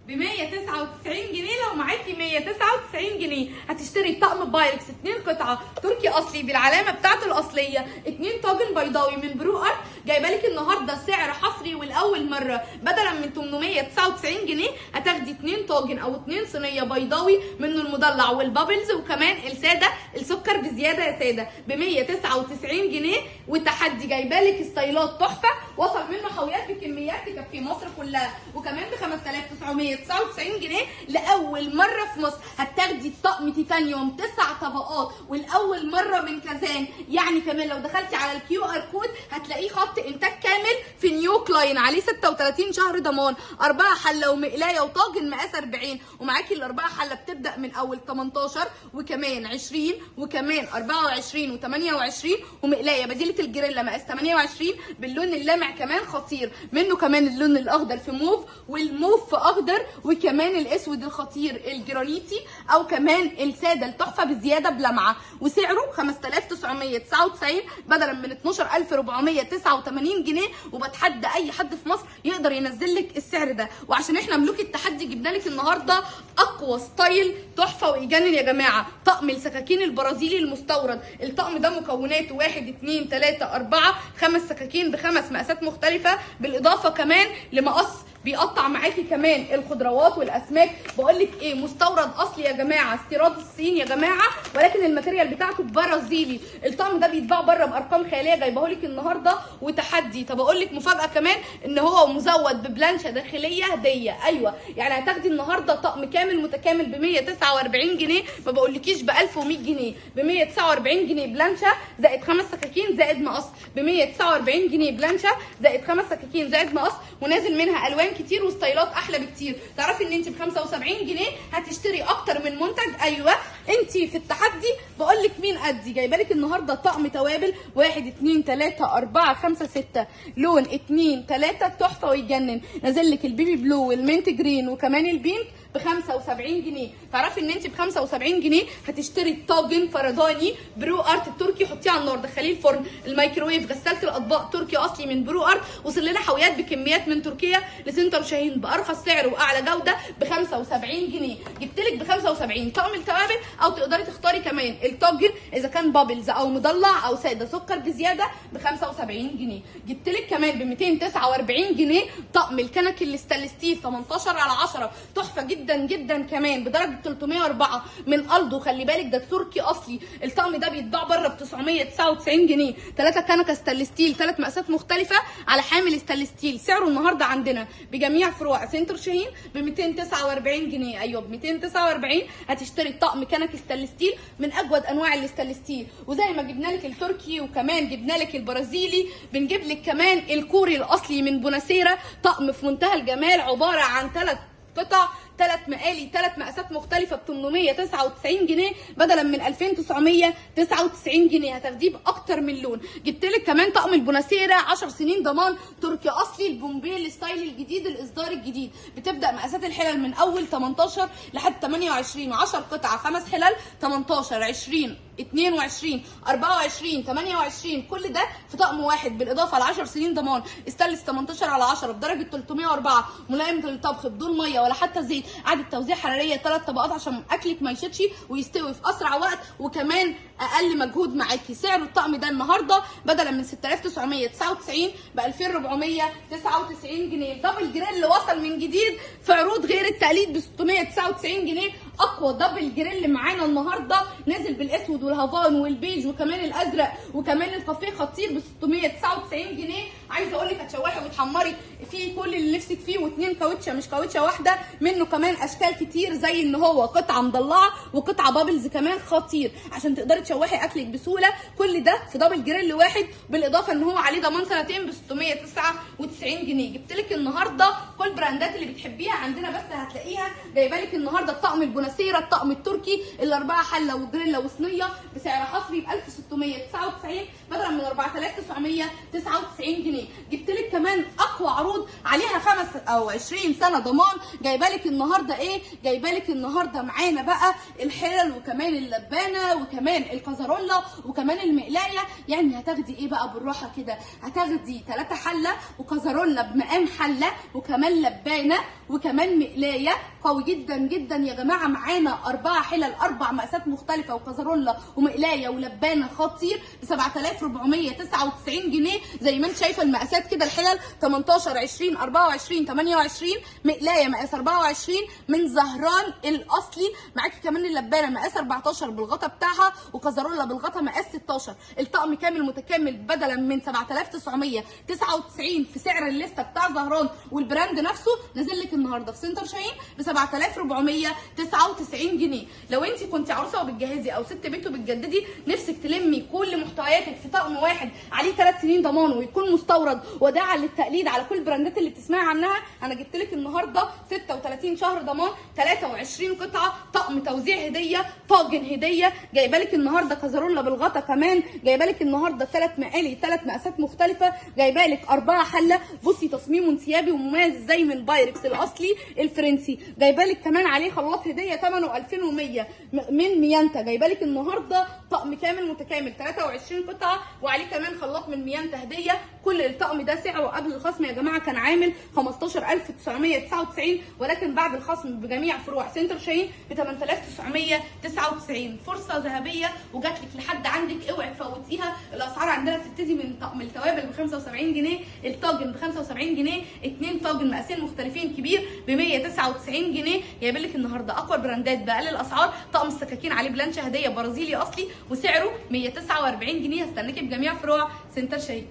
ب 199 جنيه. لو معاكي 199 جنيه هتشتري طقم بايركس 2 قطعه تركي اصلي بالعلامه بتاعته الاصليه، 2 طاجن بيضاوي من برو ارت. جايبه لك النهارده سعر حصري ولاول مره، بدلا من 899 جنيه هتاخدي 2 طاجن او 2 صينيه بيضاوي منه المدلع والبابلز، وكمان الساده السكر بزياده يا ساده ب 199 جنيه. والتحدي جايبه لك ستايلات تحفه، وصل منه حاويات بكميات تكفي مصر كلها، وكمان ب 5999 جنيه لاول مره في مصر هتاخدي الطقم تيتانيوم 9 طبقات ولاول مره من كازان. يعني كمان لو دخلتي على الكيو ار كود هتلاقيه خط انتاج كامل في نيو كلاين، عليه 36 شهر ضمان، 4 حله ومقلايه وطاجن مقاس 40، ومعاكي الاربعه حله بتبدا من اول 18 وكمان 20 وكمان 24 و28 ومقلايه بديله الجريلا مقاس 28 باللون اللامع كمان خطير، منه كمان اللون الاخضر في موف والموف في اخضر، وكمان الاسود الخطير الجرانيتي او كمان الساده التحفه بزياده بلمعه، وسعره 5999 بدلا من 12489 جنيه. وبتحدى اي حد في مصر يقدر ينزل لك السعر ده، وعشان احنا ملوك التحدي جبنا لك النهارده اقوى ستايل تحفه ويجنن يا جماعه، طقم السكاكين البرازيلي المستورد. الطقم ده مكوناته 1 2 3 4 5 سكاكين ب5 مقاسات مختلفه، بالاضافه كمان لمقص بيقطع معاكي كمان الخضروات والاسماك. بقول لك ايه، مستورد اصلي يا جماعه، استيراد الصين يا جماعه، ولكن الماتيريال بتاعته برازيلي. الطقم ده بيتباع بره بارقام خياليه، جايبه لك النهارده وتحدي. طب اقول لك مفاجاه كمان، ان هو مزود ببلانشه داخليه هديه. ايوه يعني هتاخدي النهارده طقم كامل متكامل ب 149 جنيه، ما بقولكيش ب 1100 جنيه، ب 149 جنيه بلانشه زائد 5 سكاكين زائد مقص، ب 149 جنيه بلانشه زائد 5 سكاكين زائد مقص، ونازل منها الوان كتير وستايلات احلى بكتير. تعرفي ان انت ب 75 جنيه هتشتري اكتر من منتج. ايوه انت في التحدي. بقول لك مين قدي، جايبه لك النهارده طقم توابل 1 2 3 4 5 6 لون 2 3 تحفه ويجنن، نازل لك البيبي بلو والمنت جرين وكمان البينك ب 75 جنيه. تعرفي ان انت ب 75 جنيه هتشتري طاجن فرداني برو ارت التركي، حطيه على النار، دخليه الفرن، الميكروويف، غساله الاطباق تركي اصلي من برو ارت. وصل لنا حاويات بكميات من تركيا لسنتر شاهين بارخص سعر واعلى جوده ب 75 جنيه. جبت لك ب 75 طقم التوابل، او تقدري تختاري كمان الطاجن اذا كان بابلز او مضلع او ساده سكر بزياده ب 75 جنيه. جبت لك كمان ب 249 جنيه طقم الكنك الستانلس ستيل 18/10 تحفه جدا جدا كمان بدرجه 304 من الدو. خلي بالك ده تركي اصلي. الطقم ده بيتباع بره ب 999 جنيه، 3 كنكه ستانلس ستيل 3 مقاسات مختلفه على حامل ستانلس ستيل. سعره النهارده عندنا بجميع فروع سنتر شاهين ب 249 جنيه. ايوه ب 249 هتشتري طقم كنك ستانلس ستيل من اجود انواع الستانلس ستيل. وزي ما جبنا لك التركي وكمان جبنا لك البرازيلي، بنجيب لك كمان الكوري الاصلي من بوناسيرا، طقم في منتهى الجمال عباره عن 3 قطع 3 مقالي 3 مقاسات مختلفه ب 899 جنيه بدلا من 2999 جنيه، هتاخديه باكتر من لون. جبت لك كمان طقم البوناسيرا 10 سنين ضمان تركي اصلي، البومبي الستايل الجديد الاصدار الجديد، بتبدا مقاسات الحلل من اول 18 لحد 28 و10 قطعه 5 حلل 18 20 22 24 28 كل ده في طقم واحد، بالاضافه ل 10 سنين ضمان استانلس 18/10 بدرجه 304 ملائم للطبخ بدون ميه ولا حتى زيت، اعاده توزيع حراريه 3 طبقات عشان اكلك ما يشتش ويستوي في اسرع وقت وكمان اقل مجهود معاكي. سعر الطقم ده النهارده بدلا من 6999 ب 2499 جنيه. دبل جريل وصل من جديد في عروض غير التقليد ب 699 جنيه. اقوى دبل جريل معانا النهارده نازل بالاسود والهافان والبيج وكمان الازرق وكمان الكافيه خطير ب 699 جنيه. عايزه اقول لك هتشوحي وتحمري فيه كل اللي نفسك فيه، واثنين كاوتشه مش كاوتشه واحده، منه كمان اشكال كتير زي ان هو قطعه مضلعه وقطعه بابلز كمان خطير عشان تقدري تشوحي اكلك بسهوله. كل ده في دبل جريل واحد، بالاضافه ان هو عليه ضمان سنتين ب 699 جنيه. جبت لك النهارده كل البراندات اللي بتحبيها عندنا، بس هتلاقيها جايبه لك النهارده الطقم بوناسيرا الطقم التركي الاربعه حله وجريلا وصينيه بسعر حصري ب 1699 بدلا من 4999 جنيه. جبت لك كمان اقوى عروض عليها 5 أو 20 سنه ضمان. جايبه لك النهارده ايه؟ جايبه لك النهارده معانا بقى الحلل وكمان اللبانه وكمان الكازارولا وكمان المقلايه. يعني هتاخدي ايه بقى بالراحه كده؟ هتاخدي 3 حله وكازارولا بمقام حله وكمان لبانه وكمان مقلايه قوي جدا جدا يا جماعه. معانا 4 حلل 4 مقاسات مختلفه وكازارولا ومقلايه ولبانه خطير ب 7499 جنيه. زي ما انت شايفه المقاسات كده، الحلل 18 20 24 28 مقلايه مقاس 24 من زهران الاصلي. معاكي كمان اللبانه مقاس 14 بالغطا بتاعها وكازارولا بالغطا مقاس 16. الطقم كامل متكامل بدلا من 7999 في سعر الليسته بتاع زهران والبراند نفسه، نازل لك النهارده في سنتر شاهين ب 7499 جنيه. لو انت كنت عروسه وبتجهزي او ست بيت وبتجددي نفسك تلمي كل محتوياتك في طقم واحد عليه 3 سنين ضمان ويكون مستورد وداعا للتقليد على كل البراندات اللي بتسمعي عنها، انا جبت لك النهارده 36 شهر ضمان 23 قطعه طقم توزيع هديه طاجن هديه. جايبه لك النهارده كازارولا بالغطا كمان. جايبه لك النهارده 3 مقالي 3 مقاسات مختلفه. جايبه لك 4 حله. بصي تصميمه انسيابي ومميز زي من بايركس الاصلي الفرنسي. جايبه لك كمان عليه خلاط هديه ثمنه 2100 من ميانتا. جايبه لك النهارده طقم كامل متكامل 23 قطعه وعليه كمان خلاط من ميانتا هديه. كل الطقم ده سعره قبل الخصم يا جماعه كان عامل 15999 ولكن بعد الخصم بجميع فروع سنتر شاهين ب 8999. فرصه ذهبيه وجات لك لحد عندك، اوعي تفوتيها. الاسعار عندنا بتبتدي من طقم التوابل ب 75 جنيه، الطاجن ب 75 جنيه، 2 طاجن مقاسين مختلفين كبير ب 199 جنيه. جايبه لك النهارده اقوى البراندات باقل الاسعار. طقم السكاكين عليه بلانشه هديه برازيلي اصلي وسعره 149 جنيه. هستناكي بجميع فروع سنتر شاهين.